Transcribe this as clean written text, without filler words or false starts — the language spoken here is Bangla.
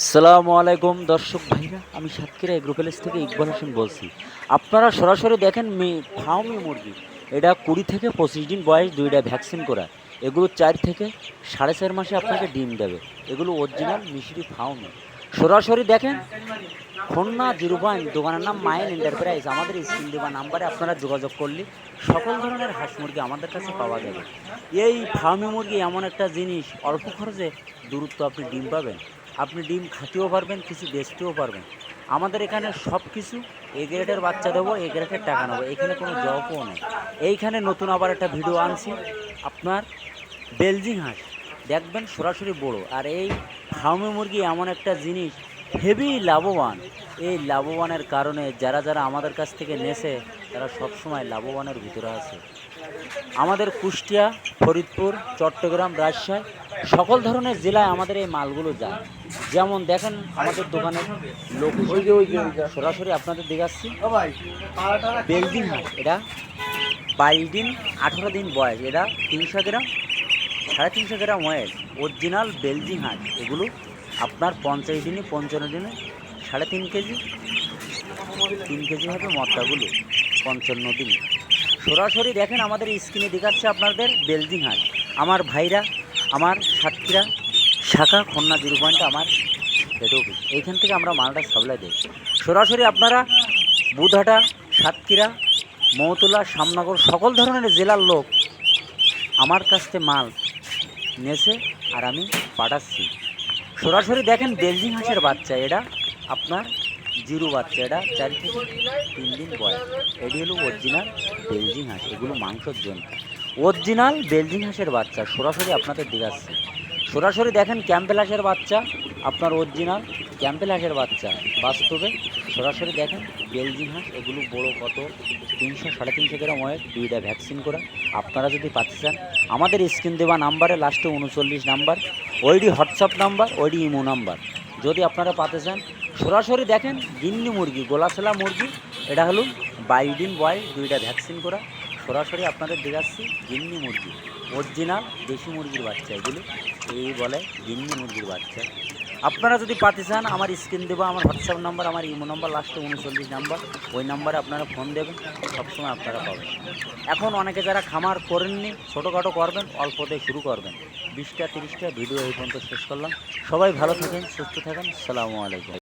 আসসালামু আলাইকুম দর্শক ভাইরা, আমি সাতক্ষীরা এগ্রো প্যালেস থেকে ইকবাল হোসেন বলছি। আপনারা সরাসরি দেখেন ফার্মি মুরগি, এটা 20 থেকে 25 দিন বয়স, দুইটা ভ্যাকসিন করা। এগুলো 4 থেকে 4.5 মাসে আপনাকে ডিম দেবে। এগুলো অরিজিনাল মিশরি ফার্মি। সরাসরি দেখেন, খুলনা 0 দোকানের নাম মাইন এন্টারপ্রাইজ। আমাদের স্ক্রিন দেওয়া নাম্বারে আপনারা যোগাযোগ করলে সকল ধরনের হাঁস মুরগি আমাদের কাছে পাওয়া যাবে। এই ফার্মি মুরগি এমন একটা জিনিস, অল্প খরচে দ্রুত আপনি ডিম পাবেন। আপনি ডিম খাতেও পারবেন, কিছু বেচতেও পারবেন। আমাদের এখানে সব কিছু এ গ্রেডের বাচ্চা দেবো, এ গ্রেডের টাকা নেবো, এখানে কোনো জবও নেই। এইখানে নতুন আবার একটা ভিডিও আনছি, আপনার বেলজিং হাঁস দেখবেন সরাসরি বড়। আর এই ফার্মি মুরগি এমন একটা জিনিস, হেভি লাভবান। এই লাভবানের কারণে যারা যারা আমাদের কাছ থেকে নেছে তারা সবসময় লাভবানের ভিতরে আছে। আমাদের কুষ্টিয়া, ফরিদপুর, চট্টগ্রাম, রাজশাহী সকল ধরনের জেলায় আমাদের এই মালগুলো যায়। যেমন দেখেন আমাদের দোকানের লোক সরাসরি আপনাদের দেখাচ্ছি। বেলজিং হাঁস, এটা 22 দিন 18 দিন বয়স, এটা 300 গ্রাম 350 গ্রাম ওয়েট, অরিজিনাল বেলজিং হাঁস। এগুলো আপনার 50 দিনে 55 দিনে 3.5 কেজি 3 কেজি হবে মদ্দাগুলো 55 দিন। সরাসরি দেখেন আমাদের স্ক্রিনে দেখাচ্ছে আপনাদের বেলজিং হাঁস। আমার ভাইরা, আমার সাতক্ষীরা শাখা খুলনা 0 আমার হেড অফিস, এইখান থেকে আমরা মালটা সাপ্লাই দিই। সরাসরি আপনারা বুধহাটা, সাতক্ষীরা, মৌতলা, শ্যামনগর সকল ধরনের জেলার লোক আমার কাছ থেকে মাল নেছে আর আমি পাঠাচ্ছি। সরাসরি দেখেন বেলজিং হাঁসের বাচ্চা, এটা আপনার 0 বাচ্চা, এটা 4 থেকে 3 দিন বয়স। এটি হলো অরিজিনাল বেলজিং হাঁস, এগুলো মাংসের জন্য অরিজিনাল বেলজিং হাঁসের বাচ্চা। সরাসরি আপনাদের দেখাচ্ছি। সরাসরি দেখেন ক্যাম্পেল হাঁসের বাচ্চা, আপনার অরিজিনাল ক্যাম্পেল হাঁসের বাচ্চা বাস্তবে। সরাসরি দেখেন বেলজিং হাঁস, এগুলো বড় কত 300 350 গ্রাম ওয়েট, দুইটা ভ্যাকসিন করা। আপনারা যদি পাচ্ছেন চান আমাদের স্ক্রিন দেওয়া নাম্বারে লাস্টে 39 নাম্বার, ওইডি হোয়াটসঅ্যাপ নাম্বার, ওইডি ইমো নাম্বার। যদি আপনারা পাতে চান সরাসরি দেখেন গিন্নি মুরগি, গোলাছলা মুরগি, এটা হলো 22 দিন বয়স, দুইটা ভ্যাকসিন করা। সরাসরি আপনাদের দেখাচ্ছি গিন্নি মুরগি, অরিজিনাল দেশি মুরগির বাচ্চা। এগুলো এই বলে গিন্নি মুরগির বাচ্চা। আপনারা যদি পাতে চান আমার স্ক্রিন দেবো, আমার হোয়াটসঅ্যাপ নাম্বার, আমার ইমো নাম্বার লাস্টে 39 নাম্বার, ওই নাম্বারে আপনারা ফোন দেবেন, সবসময় আপনারা পাবেন। এখন অনেকে যারা খামার করেননি, ছোটোখাটো করবেন, অল্পতে শুরু করবেন। 20টা 30টা ভিডিও এই পর্যন্ত শেষ করলাম। সবাই ভালো থাকেন, সুস্থ থাকেন, আসসালামু আলাইকুম।